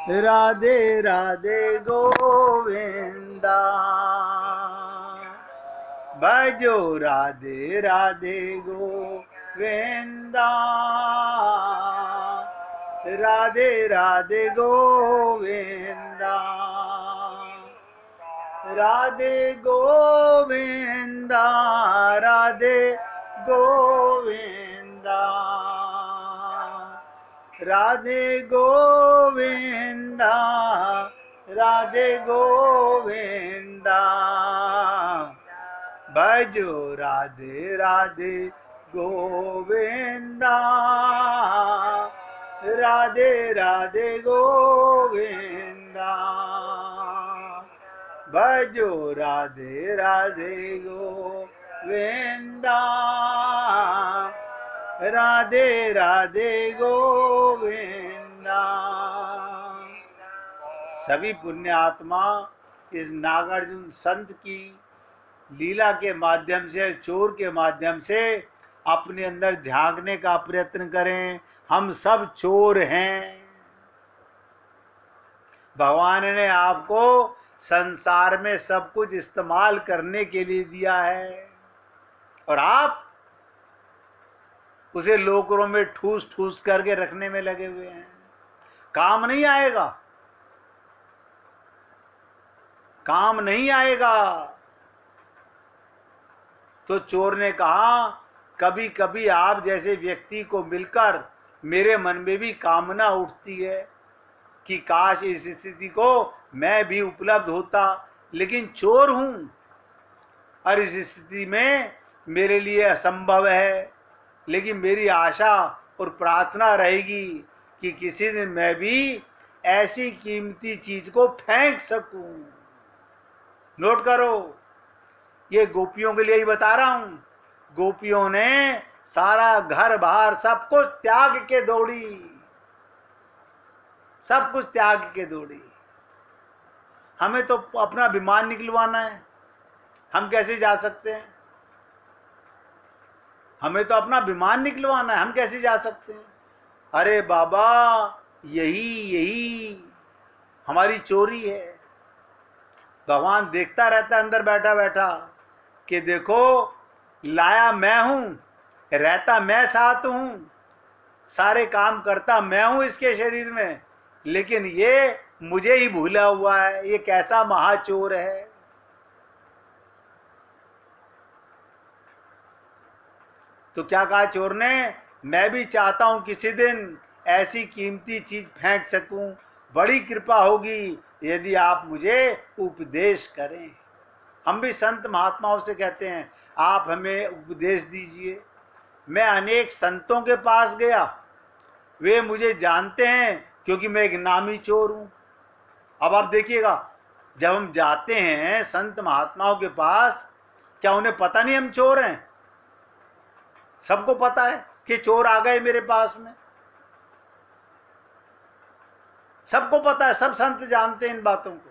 राधे राधे गोविंदा, भजो राधे राधे गोविंदा, राधे राधे गोविंदा, राधे गोविंदा, राधे गोविंदा, राधे गोविंदा, राधे गोविंदा, भजो राधे राधे गोविंदा, राधे राधे गोविंदा, भजो राधे राधे गोविंदा, राधे राधे गोविंदा। सभी पुण्य आत्मा इस नागार्जुन संत की लीला के माध्यम से, चोर के माध्यम से अपने अंदर झांकने का प्रयत्न करें। हम सब चोर हैं। भगवान ने आपको संसार में सब कुछ इस्तेमाल करने के लिए दिया है और आप उसे लोकरों में ठूस ठूस करके रखने में लगे हुए हैं। काम नहीं आएगा, काम नहीं आएगा। तो चोर ने कहा, कभी कभी आप जैसे व्यक्ति को मिलकर मेरे मन में भी कामना उठती है कि काश इस स्थिति को मैं भी उपलब्ध होता, लेकिन चोर हूं और इस स्थिति में मेरे लिए असंभव है। लेकिन मेरी आशा और प्रार्थना रहेगी कि किसी दिन मैं भी ऐसी कीमती चीज को फेंक सकूं। नोट करो, ये गोपियों के लिए ही बता रहा हूं। गोपियों ने सारा घर बार सब कुछ त्याग के दौड़ी, सब कुछ त्याग के दौड़ी। हमें तो अपना विमान निकलवाना है, हम कैसे जा सकते हैं? हमें तो अपना विमान निकलवाना है, हम कैसे जा सकते हैं? अरे बाबा, यही हमारी चोरी है। भगवान देखता रहता है अंदर बैठा बैठा कि देखो, लाया मैं हूं, रहता मैं साथ हूं, सारे काम करता मैं हूं इसके शरीर में, लेकिन ये मुझे ही भूला हुआ है। ये कैसा महाचोर है। तो क्या कहा चोर ने? मैं भी चाहता हूं किसी दिन ऐसी कीमती चीज फेंक सकूं। बड़ी कृपा होगी यदि आप मुझे उपदेश करें। हम भी संत महात्माओं से कहते हैं, आप हमें उपदेश दीजिए। मैं अनेक संतों के पास गया, वे मुझे जानते हैं क्योंकि मैं एक नामी चोर हूं। अब आप देखिएगा, जब हम जाते हैं संत महात्माओं के पास, क्या उन्हें पता नहीं हम चोर हैं? सबको पता है कि चोर आ गए मेरे पास में, सबको पता है, सब संत जानते हैं इन बातों को।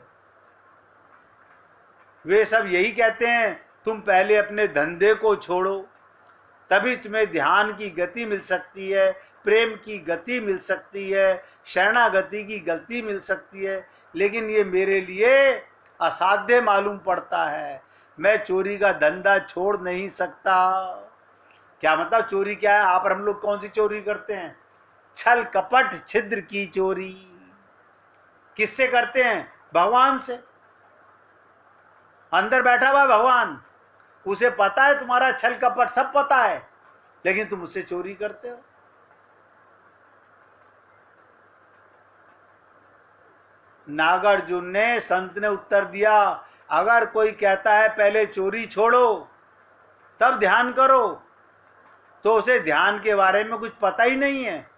वे सब यही कहते हैं, तुम पहले अपने धंधे को छोड़ो, तभी तुम्हें ध्यान की गति मिल सकती है, प्रेम की गति मिल सकती है, शरणागति की गति मिल सकती है। लेकिन ये मेरे लिए असाध्य मालूम पड़ता है। मैं चोरी का धंधा छोड़ नहीं सकता। क्या मतलब चोरी क्या है? आप और हम लोग कौन सी चोरी करते हैं? छल कपट छिद्र की चोरी। किससे करते हैं? भगवान से। अंदर बैठा हुआ भगवान, उसे पता है तुम्हारा छल कपट, सब पता है, लेकिन तुम उससे चोरी करते हो। नागार्जुन ने, संत ने उत्तर दिया, अगर कोई कहता है पहले चोरी छोड़ो तब ध्यान करो, तो उसे ध्यान के बारे में कुछ पता ही नहीं है।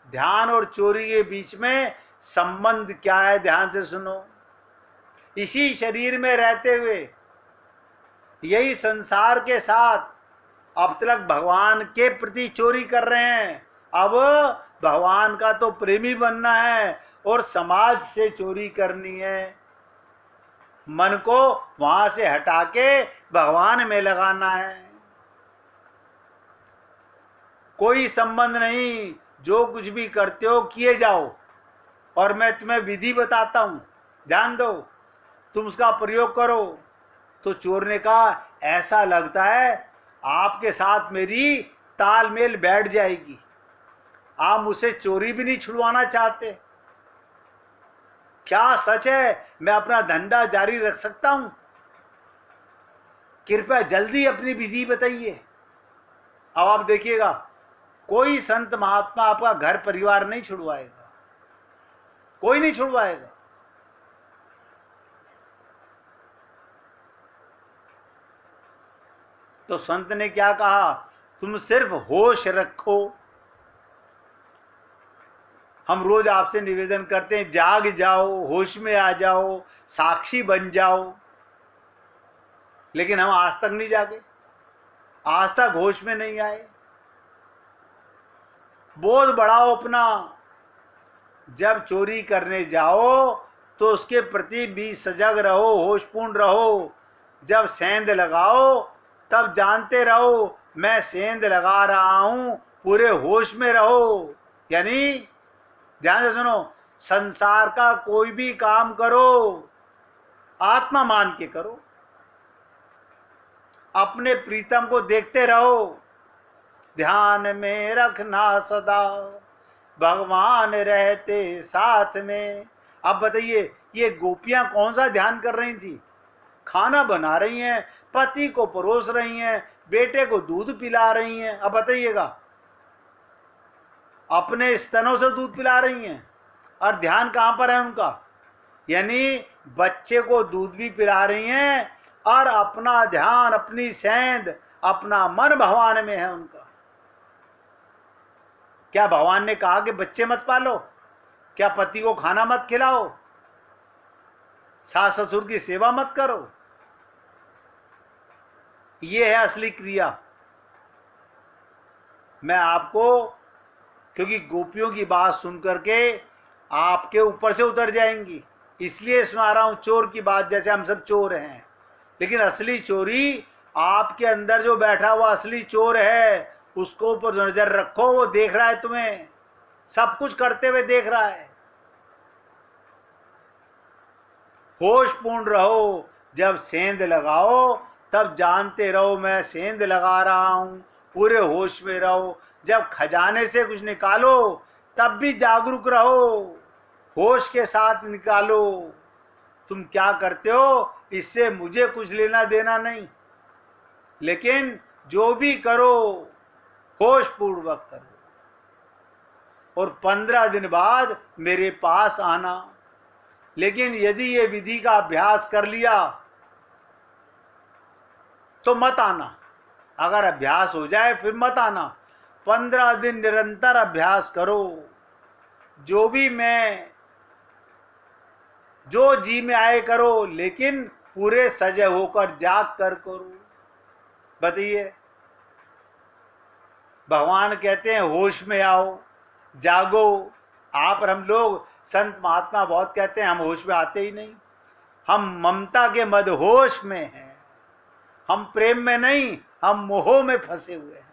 ध्यान और चोरी के बीच में संबंध क्या है? ध्यान से सुनो। इसी शरीर में रहते हुए, यही संसार के साथ अब तक भगवान के प्रति चोरी कर रहे हैं। अब भगवान का तो प्रेमी बनना है और समाज से चोरी करनी है। मन को वहां से हटा के भगवान में लगाना है। कोई संबंध नहीं, जो कुछ भी करते हो किए जाओ और मैं तुम्हें विधि बताता हूं, ध्यान दो, तुम उसका प्रयोग करो। तो चोर ने कहा, ऐसा लगता है आपके साथ मेरी तालमेल बैठ जाएगी, आप मुझसे चोरी भी नहीं छुड़वाना चाहते। क्या सच है मैं अपना धंधा जारी रख सकता हूं? कृपया जल्दी अपनी विधि बताइए। अब आप देखिएगा, कोई संत महात्मा आपका घर परिवार नहीं छुड़वाएगा, कोई नहीं छुड़वाएगा। तो संत ने क्या कहा, तुम सिर्फ होश रखो। हम रोज आपसे निवेदन करते हैं, जाग जाओ, होश में आ जाओ, साक्षी बन जाओ, लेकिन हम आज तक नहीं जागे, आज तक होश में नहीं आए। बोध बढ़ाओ अपना। जब चोरी करने जाओ तो उसके प्रति भी सजग रहो, होशपूर्ण रहो। जब सेंध लगाओ तब जानते रहो मैं सेंध लगा रहा हूं, पूरे होश में रहो। यानी ध्यान से सुनो, संसार का कोई भी काम करो आत्मा मान के करो, अपने प्रीतम को देखते रहो, ध्यान में रखना सदा, भगवान रहते साथ में। अब बताइए, ये गोपियां कौन सा ध्यान कर रही थी? खाना बना रही हैं, पति को परोस रही हैं, बेटे को दूध पिला रही हैं। अब बताइएगा, अपने स्तनों से दूध पिला रही हैं और ध्यान कहां पर है उनका? यानी बच्चे को दूध भी पिला रही हैं और अपना ध्यान, अपनी सेंध, अपना मन भगवान में है उनका। क्या भगवान ने कहा कि बच्चे मत पालो? क्या पति को खाना मत खिलाओ? सास ससुर की सेवा मत करो? ये है असली क्रिया। मैं आपको, क्योंकि गोपियों की बात सुनकर के आपके ऊपर से उतर जाएंगी, इसलिए सुना रहा हूं चोर की बात। जैसे हम सब चोर हैं, लेकिन असली चोरी आपके अंदर जो बैठा हुआ असली चोर है, उसको ऊपर नजर रखो। वो देख रहा है तुम्हें, सब कुछ करते हुए देख रहा है। होशपूर्ण रहो। जब सेंध लगाओ तब जानते रहो मैं सेंध लगा रहा हूं, पूरे होश में रहो। जब खजाने से कुछ निकालो तब भी जागरूक रहो, होश के साथ निकालो। तुम क्या करते हो इससे मुझे कुछ लेना देना नहीं, लेकिन जो भी करो होशपूर्वक करो और 15 दिन बाद मेरे पास आना। लेकिन यदि ये विधि का अभ्यास कर लिया तो मत आना। अगर अभ्यास हो जाए फिर मत आना। 15 दिन निरंतर अभ्यास करो। जो भी मैं, जो जी में आए करो, लेकिन पूरे सजग होकर जाग कर करो। बताइए, भगवान कहते हैं होश में आओ, जागो। आप और हम लोग संत महात्मा बहुत कहते हैं, हम होश में आते ही नहीं। हम ममता के मदहोश में हैं, हम प्रेम में नहीं, हम मोह में फंसे हुए हैं।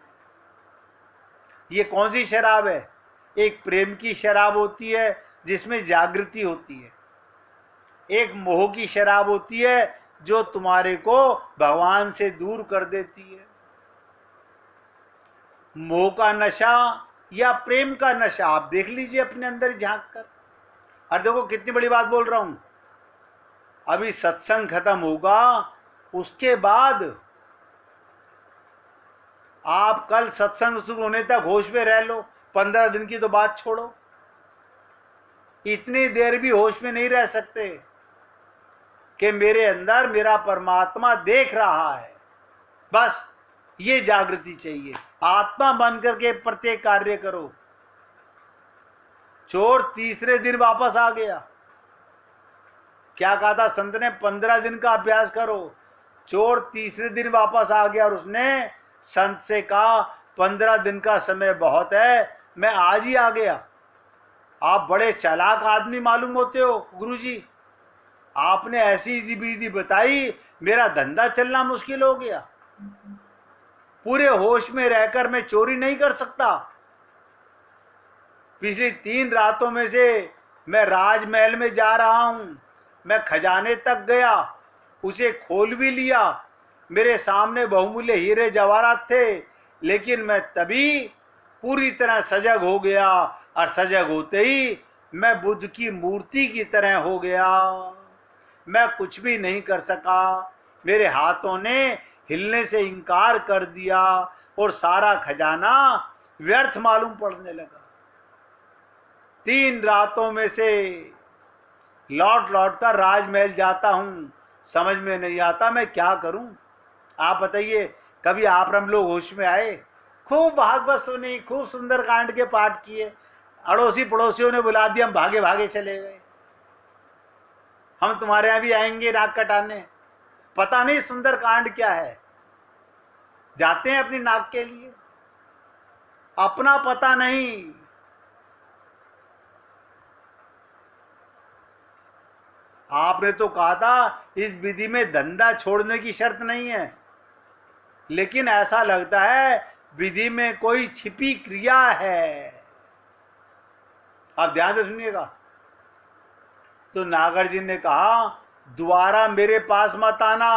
ये कौन सी शराब है? एक प्रेम की शराब होती है जिसमें जागृति होती है, एक मोह की शराब होती है जो तुम्हारे को भगवान से दूर कर देती है। मोह का नशा या प्रेम का नशा आप देख लीजिए अपने अंदर झांक कर। और देखो कितनी बड़ी बात बोल रहा हूं, अभी सत्संग खत्म होगा, उसके बाद आप कल सत्संग शुरू होने तक होश में रह लो। 15 दिन की तो बात छोड़ो, इतनी देर भी होश में नहीं रह सकते कि मेरे अंदर मेरा परमात्मा देख रहा है। बस ये जागृति चाहिए। आत्मा बनकर के प्रत्येक कार्य करो। चोर तीसरे दिन वापस आ गया। क्या कहा था संत ने? 15 दिन का अभ्यास करो। चोर तीसरे दिन वापस आ गया और उसने संत से कहा 15 दिन का समय बहुत है, मैं आज ही आ गया। आप बड़े चालाक आदमी मालूम होते हो गुरुजी, आपने ऐसी विधि बताई, मेरा धंधा चलना मुश्किल हो गया। पूरे होश में रहकर मैं चोरी नहीं कर सकता। पिछली 3 रातों में से मैं राजमहल में जा रहा हूं, मैं खजाने तक गया, उसे खोल भी लिया, मेरे सामने बहुमूल्य हीरे जवाहरात थे, लेकिन मैं तभी पूरी तरह सजग हो गया, और सजग होते ही मैं बुद्ध की मूर्ति की तरह हो गया। मैं कुछ भी नहीं कर सका, मेरे हाथों ने हिलने से इनकार कर दिया, और सारा खजाना व्यर्थ मालूम पड़ने लगा। 3 रातों में से लौट लौट कर राजमहल जाता हूं, समझ में नहीं आता मैं क्या करूं। आप बताइए, कभी आप हम लोग होश में आए? खूब भागवत सुनी, खूब सुंदर कांड के पाठ किए, अड़ोसी पड़ोसियों ने बुला दिया, हम भागे भागे चले गए, हम तुम्हारे यहां भी आएंगे नाक कटाने। पता नहीं सुंदर कांड क्या है, जाते हैं अपनी नाक के लिए, अपना पता नहीं। आपने तो कहा था इस विधि में धंधा छोड़ने की शर्त नहीं है, लेकिन ऐसा लगता है विधि में कोई छिपी क्रिया है। आप ध्यान से सुनिएगा। तो नागार्जुन ने कहा, दोबारा मेरे पास मत आना,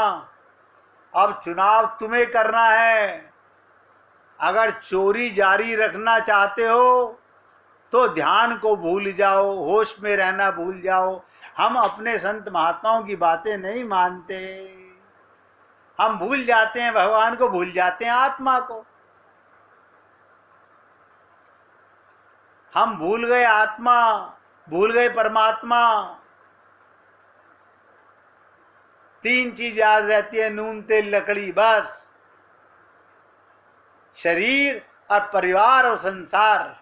अब चुनाव तुम्हें करना है। अगर चोरी जारी रखना चाहते हो तो ध्यान को भूल जाओ, होश में रहना भूल जाओ। हम अपने संत महात्माओं की बातें नहीं मानते, हम भूल जाते हैं भगवान को, भूल जाते हैं आत्मा को। हम भूल गए आत्मा, भूल गए परमात्मा। 3 चीज याद रहती है, नून तेल लकड़ी, बस। शरीर और परिवार और संसार।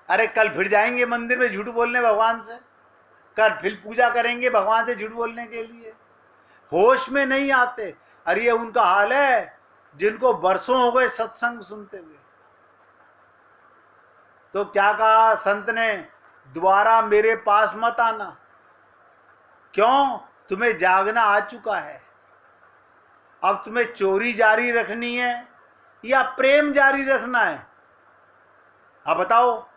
अरे कल फिर जाएंगे मंदिर में झूठ बोलने भगवान से, कल फिर पूजा करेंगे भगवान से झूठ बोलने के लिए, होश में नहीं आते। अरे ये उनका हाल है जिनको वर्षों हो गए सत्संग सुनते हुए। तो क्या कहा संत ने, दोबारा मेरे पास मत आना। क्यों? तुम्हें जागना आ चुका है। अब तुम्हें चोरी जारी रखनी है या प्रेम जारी रखना है? अब बताओ,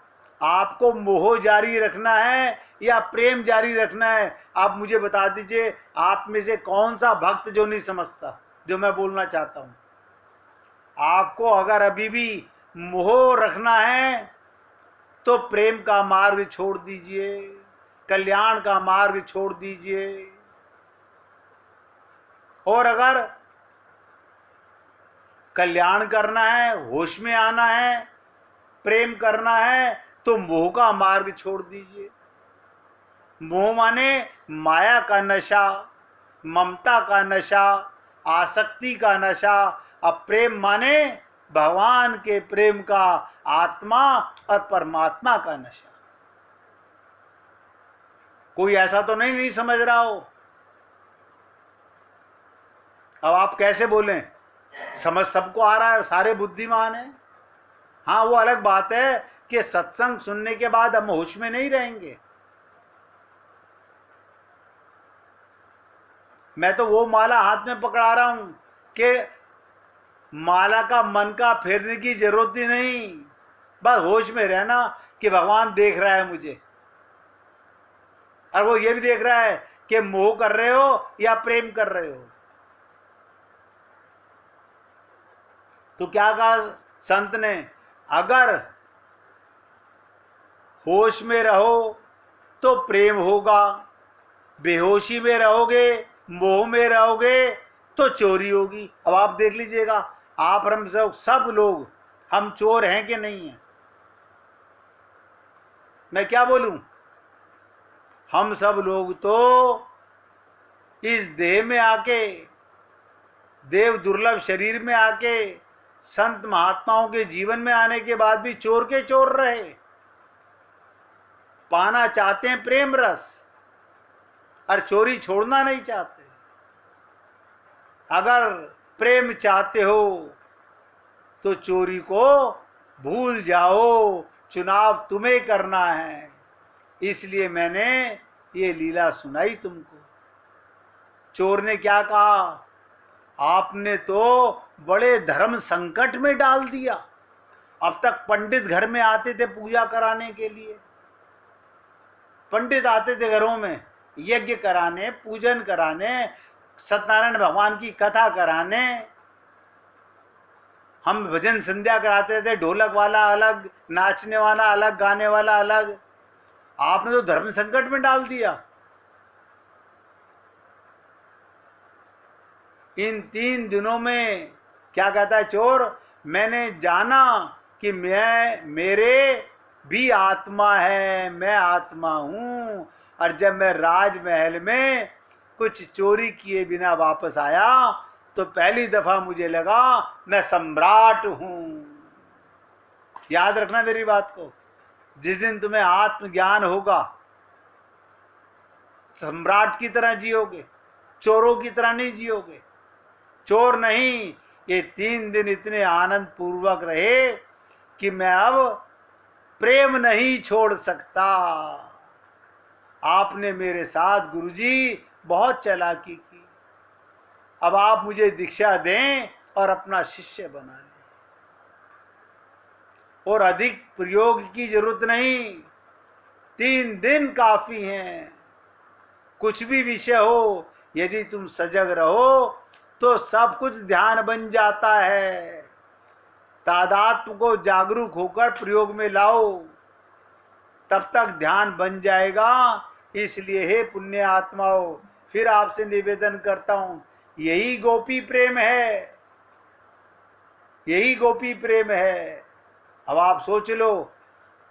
आपको मोह जारी रखना है या प्रेम जारी रखना है? आप मुझे बता दीजिए, आप में से कौन सा भक्त जो नहीं समझता जो मैं बोलना चाहता हूं। आपको अगर अभी भी मोह रखना है तो प्रेम का मार्ग छोड़ दीजिए, कल्याण का मार्ग छोड़ दीजिए। और अगर कल्याण करना है, होश में आना है, प्रेम करना है, तो मोह का मार्ग छोड़ दीजिए। मोह माने माया का नशा, ममता का नशा, आसक्ति का नशा। अब प्रेम माने भगवान के प्रेम का, आत्मा और परमात्मा का नशा। कोई ऐसा तो नहीं समझ रहा हो। अब आप कैसे बोलें, समझ सबको आ रहा है, सारे बुद्धिमान हैं। हाँ, वो अलग बात है कि सत्संग सुनने के बाद हम होश में नहीं रहेंगे। मैं तो वो माला हाथ में पकड़ा रहा हूं कि माला का मन का फेरने की जरूरत ही नहीं, बस होश में रहना कि भगवान देख रहा है मुझे, और वो ये भी देख रहा है कि मोह कर रहे हो या प्रेम कर रहे हो। तो क्या कहा संत ने, अगर होश में रहो तो प्रेम होगा, बेहोशी में रहोगे, मोह में रहोगे तो चोरी होगी। अब आप देख लीजिएगा, आप हम सब लोग, हम चोर हैं कि नहीं हैं? मैं क्या बोलूं, हम सब लोग तो इस देह में आके, देव दुर्लभ शरीर में आके, संत महात्माओं के जीवन में आने के बाद भी चोर के चोर रहे। पाना चाहते हैं प्रेम रस, और चोरी छोड़ना नहीं चाहते। अगर प्रेम चाहते हो तो चोरी को भूल जाओ, चुनाव तुम्हें करना है। इसलिए मैंने ये लीला सुनाई तुमको। चोर ने क्या कहा, आपने तो बड़े धर्म संकट में डाल दिया। अब तक पंडित घर में आते थे पूजा कराने के लिए, पंडित आते थे घरों में यज्ञ कराने, पूजन कराने, सत्यनारायण भगवान की कथा कराने। हम भजन संध्या कराते थे, ढोलक वाला अलग, नाचने वाला अलग, गाने वाला अलग। आपने तो धर्म संकट में डाल दिया। इन 3 दिनों में क्या कहता है चोर, मैंने जाना कि मेरे भी आत्मा है, मैं आत्मा हूं। और जब मैं राजमहल में कुछ चोरी किए बिना वापस आया तो पहली दफा मुझे लगा मैं सम्राट हूं। याद रखना मेरी बात को। जिस दिन तुम्हें आत्मज्ञान होगा, सम्राट की तरह जियोगे, चोरों की तरह नहीं जियोगे। चोर नहीं, ये 3 दिन इतने आनंद पूर्वक रहे कि मैं अब प्रेम नहीं छोड़ सकता। आपने मेरे साथ गुरुजी बहुत चालाकी की। अब आप मुझे दीक्षा दें और अपना शिष्य बना लें। और अधिक प्रयोग की जरूरत नहीं, 3 दिन काफी हैं। कुछ भी विषय हो, यदि तुम सजग रहो तो सब कुछ ध्यान बन जाता है। तादात्म्य को जागरूक होकर प्रयोग में लाओ, तब तक ध्यान बन जाएगा। इसलिए हे पुण्य आत्माओं, फिर आपसे निवेदन करता हूं, यही गोपी प्रेम है, यही गोपी प्रेम है। अब आप सोच लो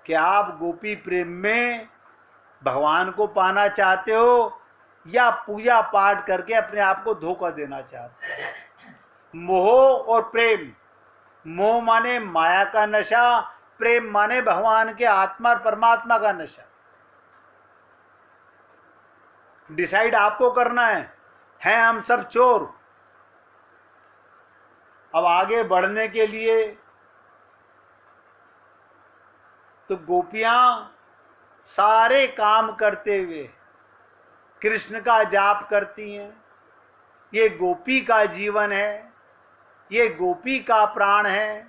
कि आप गोपी प्रेम में भगवान को पाना चाहते हो या पूजा पाठ करके अपने आप को धोखा देना चाहते हो। मोह और प्रेम, मोह माने माया का नशा, प्रेम माने भगवान के आत्मा और परमात्मा का नशा। डिसाइड आपको करना है हम सब चोर। अब आगे बढ़ने के लिए तो गोपियां सारे काम करते हुए कृष्ण का जाप करती हैं। ये गोपी का जीवन है, ये गोपी का प्राण है।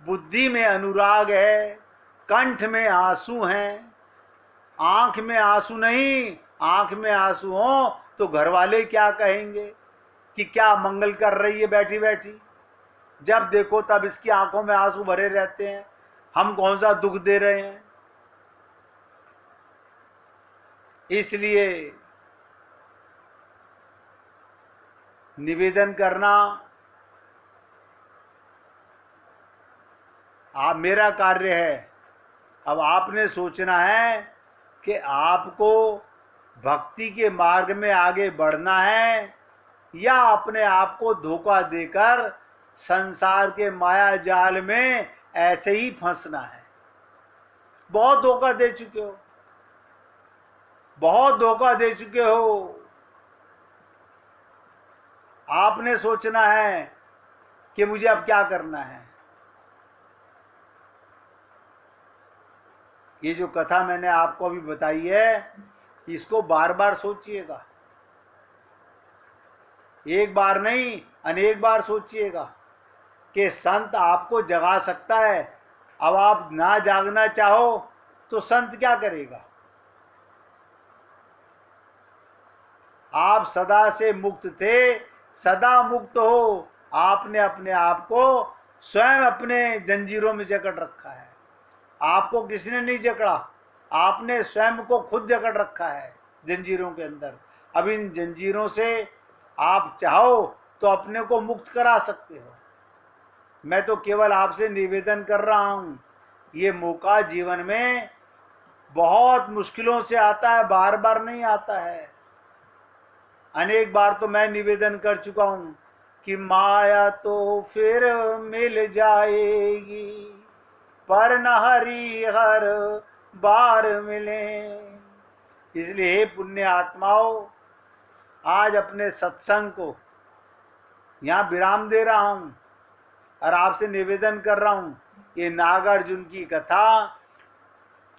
बुद्धि में अनुराग है, कंठ में आंसू हैं। आंख में आंसू नहीं, आंख में आंसू हो तो घर वाले क्या कहेंगे कि क्या मंगल कर रही है बैठी बैठी। जब देखो तब इसकी आंखों में आंसू भरे रहते हैं, हम कौन सा दुख दे रहे हैं। इसलिए निवेदन करना आप मेरा कार्य है। अब आपने सोचना है कि आपको भक्ति के मार्ग में आगे बढ़ना है या अपने आप को धोखा देकर संसार के माया जाल में ऐसे ही फंसना है। बहुत धोखा दे चुके हो, बहुत धोखा दे चुके हो। आपने सोचना है कि मुझे अब क्या करना है। ये जो कथा मैंने आपको अभी बताई है, इसको बार बार सोचिएगा। एक बार नहीं, अनेक बार सोचिएगा कि संत आपको जगा सकता है। अब आप ना जागना चाहो तो संत क्या करेगा। आप सदा से मुक्त थे, सदा मुक्त हो। आपने अपने आप को स्वयं अपने जंजीरों में जकड़ रखा है। आपको किसी ने नहीं जकड़ा, आपने स्वयं को खुद जकड़ रखा है जंजीरों के अंदर। अब इन जंजीरों से आप चाहो तो अपने को मुक्त करा सकते हो। मैं तो केवल आपसे निवेदन कर रहा हूं। ये मौका जीवन में बहुत मुश्किलों से आता है, बार बार नहीं आता है। अनेक बार तो मैं निवेदन कर चुका हूं कि माया तो फिर मिल जाएगी, पर न हरि हर बार मिले। इसलिए हे पुण्य आत्माओं, आज अपने सत्संग को यहाँ विराम दे रहा हूँ और आपसे निवेदन कर रहा हूँ, ये नागार्जुन की कथा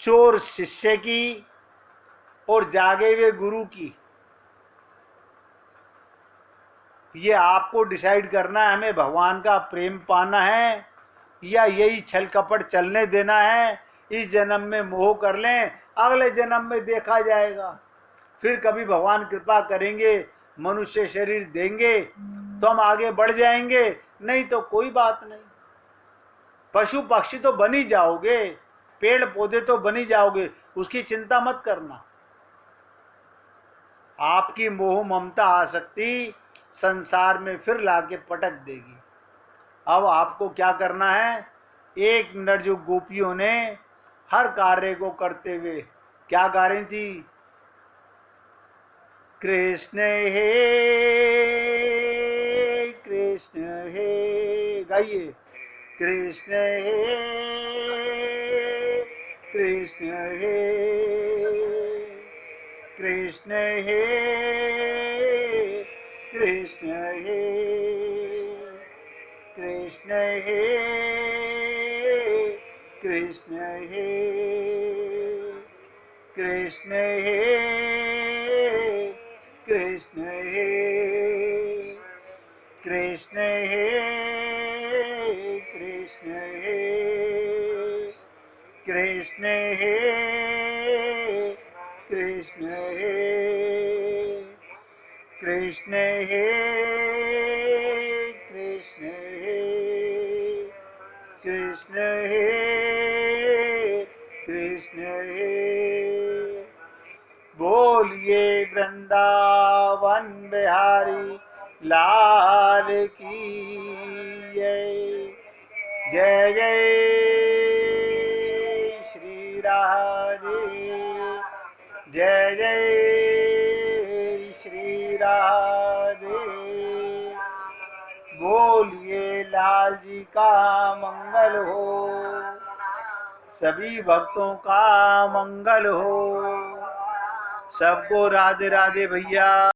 चोर शिष्य की और जागे हुए गुरु की, ये आपको डिसाइड करना है। हमें भगवान का प्रेम पाना है या यही छल कपट चलने देना है। इस जन्म में मोह कर लें, अगले जन्म में देखा जाएगा। फिर कभी भगवान कृपा करेंगे, मनुष्य शरीर देंगे तो हम आगे बढ़ जाएंगे, नहीं तो कोई बात नहीं। पशु पक्षी तो बन ही जाओगे, पेड़ पौधे तो बन ही जाओगे, उसकी चिंता मत करना। आपकी मोह ममता आसक्ति संसार में फिर लाके पटक देगी। अब आपको क्या करना है? एक मिनट जो गोपियों ने हर कार्य को करते हुए क्या गा रही थी? कृष्ण हे कृष्ण हे, गाइए। कृष्ण हे कृष्ण हे कृष्ण हे कृष्ण हे कृष्ण हे कृष्ण हे कृष्ण हे कृष्ण हे कृष्ण हे कृष्ण हे कृष्ण हे कृष्ण हे कृष्ण हे कृष्ण हे कृष्ण हे कृष्ण हे। बोलिए वृंदावन बिहारी लाल की जय। जय जय श्री राधे, जय जय श्री राधे। बोलिए लाल जी का मंगल हो, सभी भक्तों का मंगल हो। सबको राधे राधे भैया।